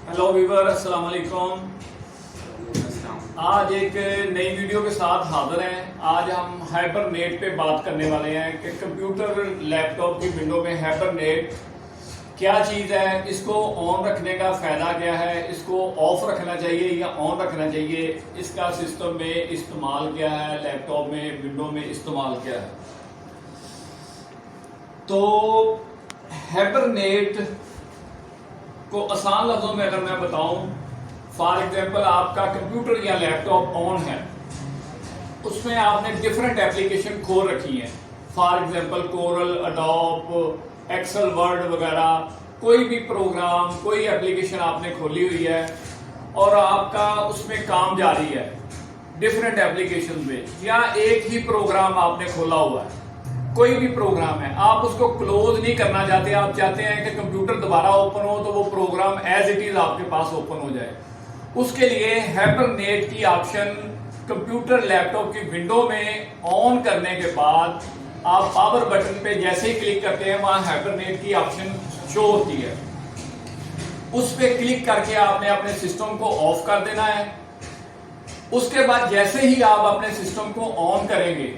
Hello Weaver, अस्सलाम वालेकुम। आज एक नई वीडियो के साथ हाजिर हैं। आज हम हाइबरनेट पे बात करने वाले हैं कि कंप्यूटर लैपटॉप की विंडो में हाइबरनेट क्या चीज़ है, इसको ऑन रखने का फ़ायदा क्या है, इसको ऑफ रखना चाहिए या ऑन रखना चाहिए, इसका सिस्टम में इस्तेमाल क्या है, लैपटॉप में विंडो में इस्तेमाल क्या है। तो हाइबरनेट को आसान लफ्जों में अगर मैं बताऊं, फॉर एग्जांपल आपका कंप्यूटर या लैपटॉप ऑन है, उसमें आपने डिफरेंट एप्लीकेशन खोल रखी हैं। For example Corel, Adobe, Excel, Word वगैरह, कोई भी प्रोग्राम, कोई एप्लीकेशन आपने खोली हुई है और आपका उसमें काम जारी है डिफरेंट एप्लीकेशन में, या एक ही प्रोग्राम आपने खोला हुआ है, कोई भी प्रोग्राम है, आप उसको क्लोज नहीं करना चाहते, आप चाहते हैं कि कंप्यूटर दोबारा ओपन हो तो वो प्रोग्राम एज इट इज आपके पास ओपन हो जाए। उसके लिए हाइबरनेट की ऑप्शन कंप्यूटर लैपटॉप की विंडो में ऑन करने के बाद आप पावर बटन पे जैसे ही क्लिक करते हैं वहां हाइबरनेट की ऑप्शन शो होती है। उस पर क्लिक करके आपने अपने सिस्टम को ऑफ कर देना है। उसके बाद जैसे ही आप अपने सिस्टम को ऑन करेंगे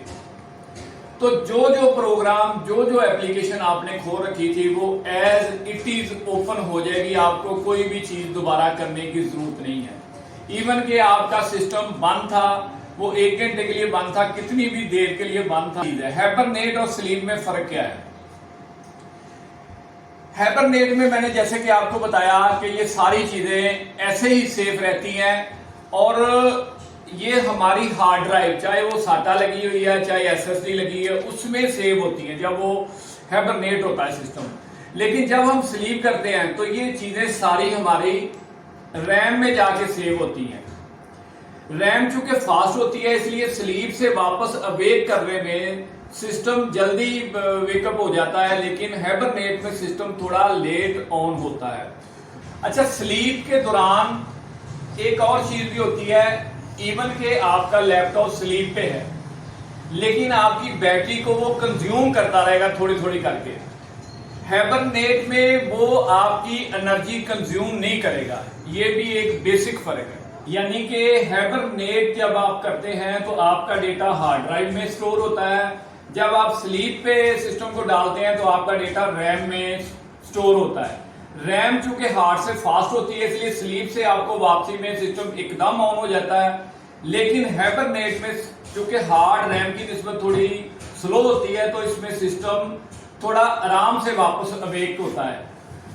तो जो जो प्रोग्राम, जो जो एप्लीकेशन आपने खोल रखी थी वो एज इट इज ओपन हो जाएगी। आपको कोई भी चीज दोबारा करने की जरूरत नहीं है। इवन कि आपका सिस्टम बंद था, वो 1 घंटे के लिए बंद था, कितनी भी देर के लिए बंद था। हाइबरनेट और स्लीप में फर्क क्या है? हाइबरनेट में मैंने जैसे कि आपको बताया कि ये सारी चीजें ऐसे ही सेफ रहती हैं और ये हमारी हार्ड ड्राइव, चाहे वो साटा लगी हुई है चाहे एसएसडी लगी है, उसमें सेव होती है जब वो हाइबरनेट होता है सिस्टम। लेकिन जब हम स्लीप करते हैं तो ये चीजें सारी हमारी रैम में जाके सेव होती हैं। रैम चूंकि फास्ट होती है इसलिए स्लीप से वापस अवेक करने में सिस्टम जल्दी वेकअप हो जाता है, लेकिन हाइबरनेट में सिस्टम थोड़ा लेट ऑन होता है। अच्छा, स्लीप के दौरान एक और चीज भी होती है। इवन के आपका लैपटॉप स्लीप पे है लेकिन आपकी बैटरी को वो कंज्यूम करता रहेगा थोड़ी थोड़ी करके। हाइबरनेट में वो आपकी एनर्जी कंज्यूम नहीं करेगा। ये भी एक बेसिक फर्क है। यानी कि हाइबरनेट जब आप करते हैं तो आपका डेटा हार्ड ड्राइव में स्टोर होता है, जब आप स्लीप पे सिस्टम को डालते हैं तो आपका डेटा रैम में स्टोर होता है। रैम चूंकि हार्ड से फास्ट होती है इसलिए स्लीप से आपको वापसी में सिस्टम एकदम ऑन हो जाता है, लेकिन हाइबरनेट में चूंकि हार्ड रैम की निस्बत थोड़ी स्लो होती है तो इसमें सिस्टम थोड़ा आराम से वापस अवेक होता है।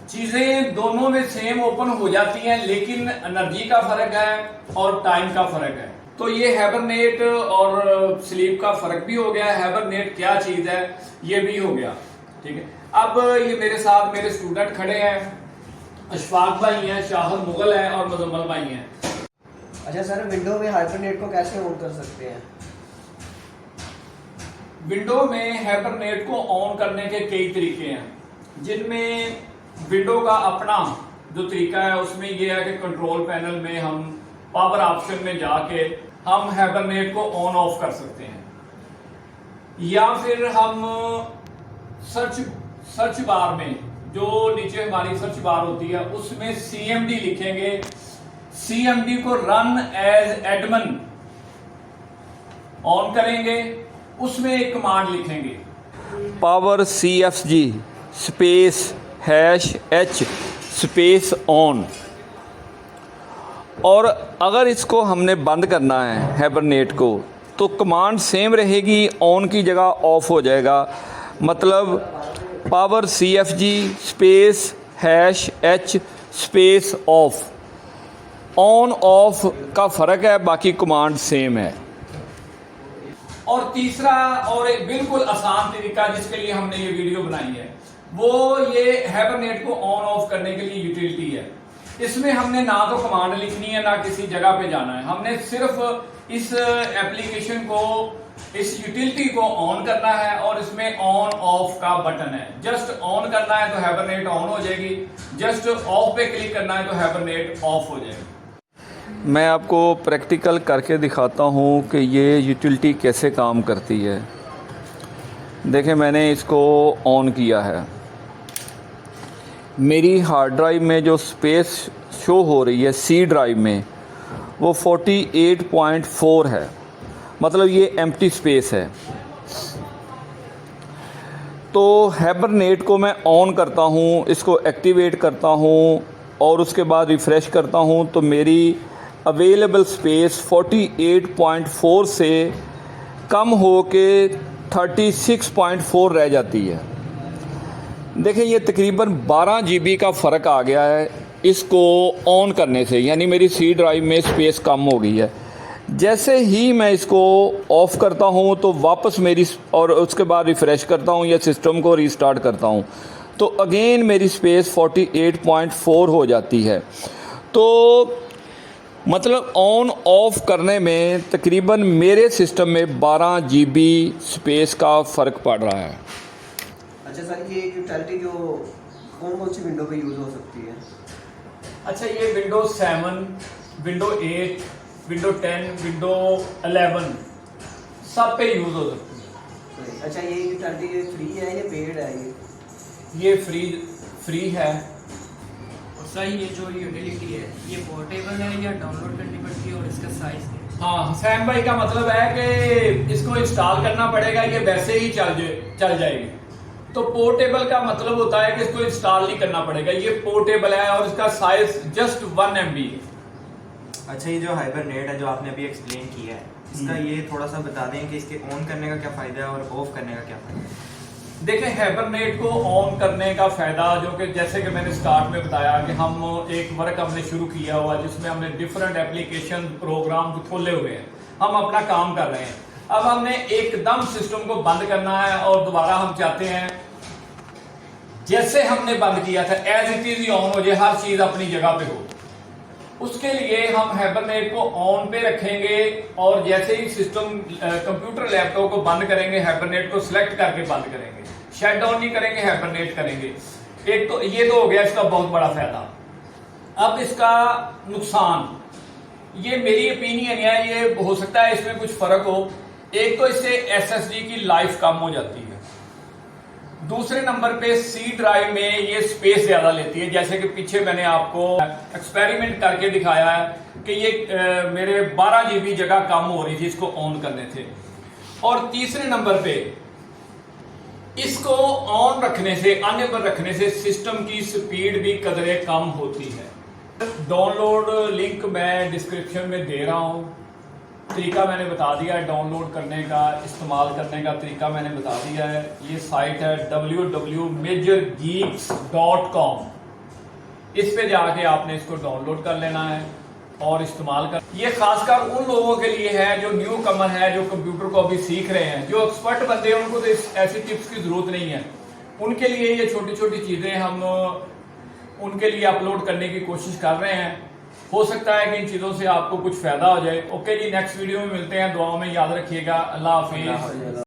चीजें दोनों में सेम ओपन हो जाती हैं लेकिन एनर्जी का फर्क है और टाइम का फर्क है। तो ये हाइबरनेट और स्लीप का फर्क भी हो गया। हाइबरनेट क्या चीज है ये भी हो गया। ठीक है, अब ये मेरे साथ मेरे स्टूडेंट खड़े हैं, अशफाक भाई हैं, शाहिद मुगल हैं और मुजम्मल भाई हैं। अच्छा सर, विंडो में हाइबरनेट को कैसे ऑन कर सकते हैं? विंडो में हाइबरनेट को ऑन करने के कई तरीके हैं, जिनमें विंडो का अपना जो तरीका है उसमें यह है कि कंट्रोल पैनल में हम पावर ऑप्शन में जाके हम हाइबरनेट को ऑन ऑफ कर सकते हैं, या फिर हम सर्च बार में जो नीचे हमारी सर्च बार होती है उसमें CMD लिखेंगे। CMD को रन एज एडमिन ऑन करेंगे, उसमें एक कमांड लिखेंगे power CFG space #H space on. और अगर इसको हमने बंद करना है हाइबरनेट को तो कमांड सेम रहेगी, ऑन की जगह ऑफ हो जाएगा। मतलब power CFG space #H space of, on off का फ़र्क है, बाकी कमांड सेम है। और तीसरा और एक बिल्कुल आसान तरीका जिसके लिए हमने ये वीडियो बनाई है वो ये हाइबरनेट को ऑन ऑफ करने के लिए यूटिलिटी है। इसमें हमने ना तो कमांड लिखनी है ना किसी जगह पे जाना है, हमने सिर्फ इस एप्लीकेशन को, इस यूटिलिटी को ऑन करना है और इसमें ऑन ऑफ का बटन है। जस्ट ऑन करना है तो हाइबरनेट ऑन हो जाएगी, जस्ट ऑफ पे क्लिक करना है तो हाइबरनेट ऑफ हो जाएगी। मैं आपको प्रैक्टिकल करके दिखाता हूँ कि ये यूटिलिटी कैसे काम करती है। देखें, मैंने इसको ऑन किया है, मेरी हार्ड ड्राइव में जो स्पेस शो हो रही है सी ड्राइव में वो 48.4 है, मतलब ये एम्प्टी स्पेस है। तो हैबरनेट को मैं ऑन करता हूँ, इसको एक्टिवेट करता हूँ और उसके बाद रिफ़्रेश करता हूँ तो मेरी अवेलेबल स्पेस 48.4 से कम हो के 36.4 रह जाती है। देखें ये तकरीबन 12 GB का फ़र्क आ गया है इसको ऑन करने से, यानी मेरी सी ड्राइव में स्पेस कम हो गई है। जैसे ही मैं इसको ऑफ़ करता हूँ तो वापस मेरी, और उसके बाद रिफ़्रेश करता हूँ या सिस्टम को रीस्टार्ट करता हूँ तो अगेन मेरी स्पेस 48.4 हो जाती है। तो मतलब ऑन ऑफ़ करने में तकरीबन मेरे सिस्टम में 12 GB स्पेस का फ़र्क पड़ रहा है। अच्छा सर, ये यूटिलिटी जो कौन कौन सी विंडो पे यूज़ हो सकती है? अच्छा, ये विंडोज 7, विंडो 8, विंडो 10, विंडो 11 सब पे यूज़ हो सकती है। अच्छा, ये यूटिलिटी फ्री है या पेड है? ये फ्री है। और सर ये जो यूटिलिटी है ये पोर्टेबल है या डाउनलोड करनी पड़ती है और इसका साइज है? हाँ, हुसैन भाई का मतलब है कि इसको इंस्टॉल करना पड़ेगा, ये वैसे ही चल जाएगी। तो पोर्टेबल का मतलब होता है कि इसको इंस्टॉल नहीं करना पड़ेगा, ये पोर्टेबल है और इसका साइज जस्ट 1 MB है। अच्छा, ये जो हाइबरनेट है जो आपने अभी एक्सप्लेन किया है, इसका ये थोड़ा सा बता दें कि इसके ऑन करने का क्या फ़ायदा है और ऑफ करने का क्या फ़ायदा है? देखें, हाइबरनेट को ऑन करने का फ़ायदा जो कि जैसे कि मैंने स्टार्ट में बताया कि हम एक वर्क हमने शुरू किया हुआ जिसमें हमने डिफरेंट एप्लीकेशन प्रोग्राम खोले हुए हैं, हम अपना काम कर रहे हैं। अब हमने एकदम सिस्टम को बंद करना है और दोबारा हम चाहते हैं जैसे हमने बंद किया था एज इट इज ही ऑन हो जाए, हर चीज़ अपनी जगह पे हो। उसके लिए हम हाइबरनेट को ऑन पे रखेंगे और जैसे ही सिस्टम कंप्यूटर लैपटॉप को बंद करेंगे हाइबरनेट को सिलेक्ट करके बंद करेंगे, शट डाउन नहीं करेंगे, हाइबरनेट करेंगे। एक तो ये तो हो गया इसका बहुत बड़ा फायदा। अब इसका नुकसान, ये मेरी ओपिनियन है, ये हो सकता है इसमें कुछ फर्क हो। एक तो इससे SSD की लाइफ कम हो जाती है, दूसरे नंबर पे सी ड्राइव में ये स्पेस ज्यादा लेती है। जैसे कि पीछे मैंने आपको एक्सपेरिमेंट करके दिखाया है कि ये मेरे 12 GB जगह कम हो रही थी इसको ऑन करने से। और तीसरे नंबर पे इसको ऑन रखने से, अनेबल रखने से सिस्टम की स्पीड भी कदरे कम होती है। डाउनलोड लिंक मैं डिस्क्रिप्शन में दे रहा हूं, तरीका मैंने बता दिया है, डाउनलोड करने का, इस्तेमाल करने का तरीका मैंने बता दिया है। ये साइट है www.majorgeeks.com, इस पे जाके आपने इसको डाउनलोड कर लेना है और इस्तेमाल कर। ये खासकर उन लोगों के लिए है जो न्यू कमर है, जो कंप्यूटर को अभी सीख रहे हैं। जो एक्सपर्ट बंदे हैं उनको तो ऐसी टिप्स की जरूरत नहीं है, उनके लिए ये छोटी छोटी चीजें हम उनके लिए अपलोड करने की कोशिश कर रहे हैं। हो सकता है कि इन चीज़ों से आपको कुछ फायदा हो जाए। ओके जी, नेक्स्ट वीडियो में मिलते हैं, दुआओं में याद रखिएगा। अल्लाह हाफिज़।